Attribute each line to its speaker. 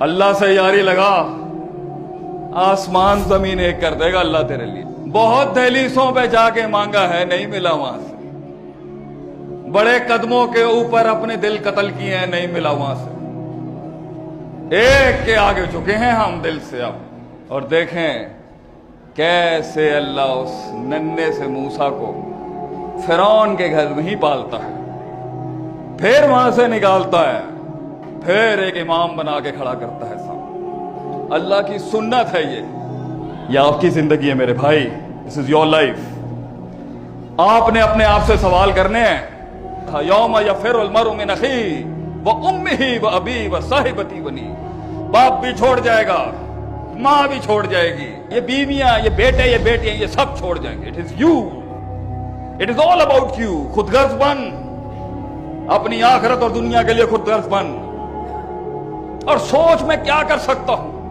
Speaker 1: اللہ سے یاری لگا، آسمان زمین ایک کر دے گا اللہ تیرے لیے۔ بہت دہلیزوں پہ جا کے مانگا ہے، نہیں ملا وہاں سے۔ بڑے قدموں کے اوپر اپنے دل قتل کیے ہیں، نہیں ملا وہاں سے۔ ایک کے آگے جھکے ہیں ہم دل سے اب، اور دیکھیں کیسے اللہ اس ننھے سے موسیٰ کو فرعون کے گھر میں ہی پالتا ہے، پھر وہاں سے نکالتا ہے، پھر ایک امام بنا کے کھڑا کرتا ہے سامنے۔ اللہ کی سنت ہے یہ آپ کی زندگی ہے میرے بھائی، دس از یور لائف۔ آپ نے اپنے آپ سے سوال کرنے ہیں، یوم یفر المرء من اخیہ وامہ وابیہ وصاحبتہ بنیہ۔ باپ بھی چھوڑ جائے گا، ماں بھی چھوڑ جائے گی، یہ بیویاں، یہ بیٹے، یہ بیٹیاں، یہ سب چھوڑ جائیں گے۔ It is you, it is all about you. خود غرض بن، اپنی آخرت اور دنیا کے لیے خود غرض بن، اور سوچ میں کیا کر سکتا ہوں،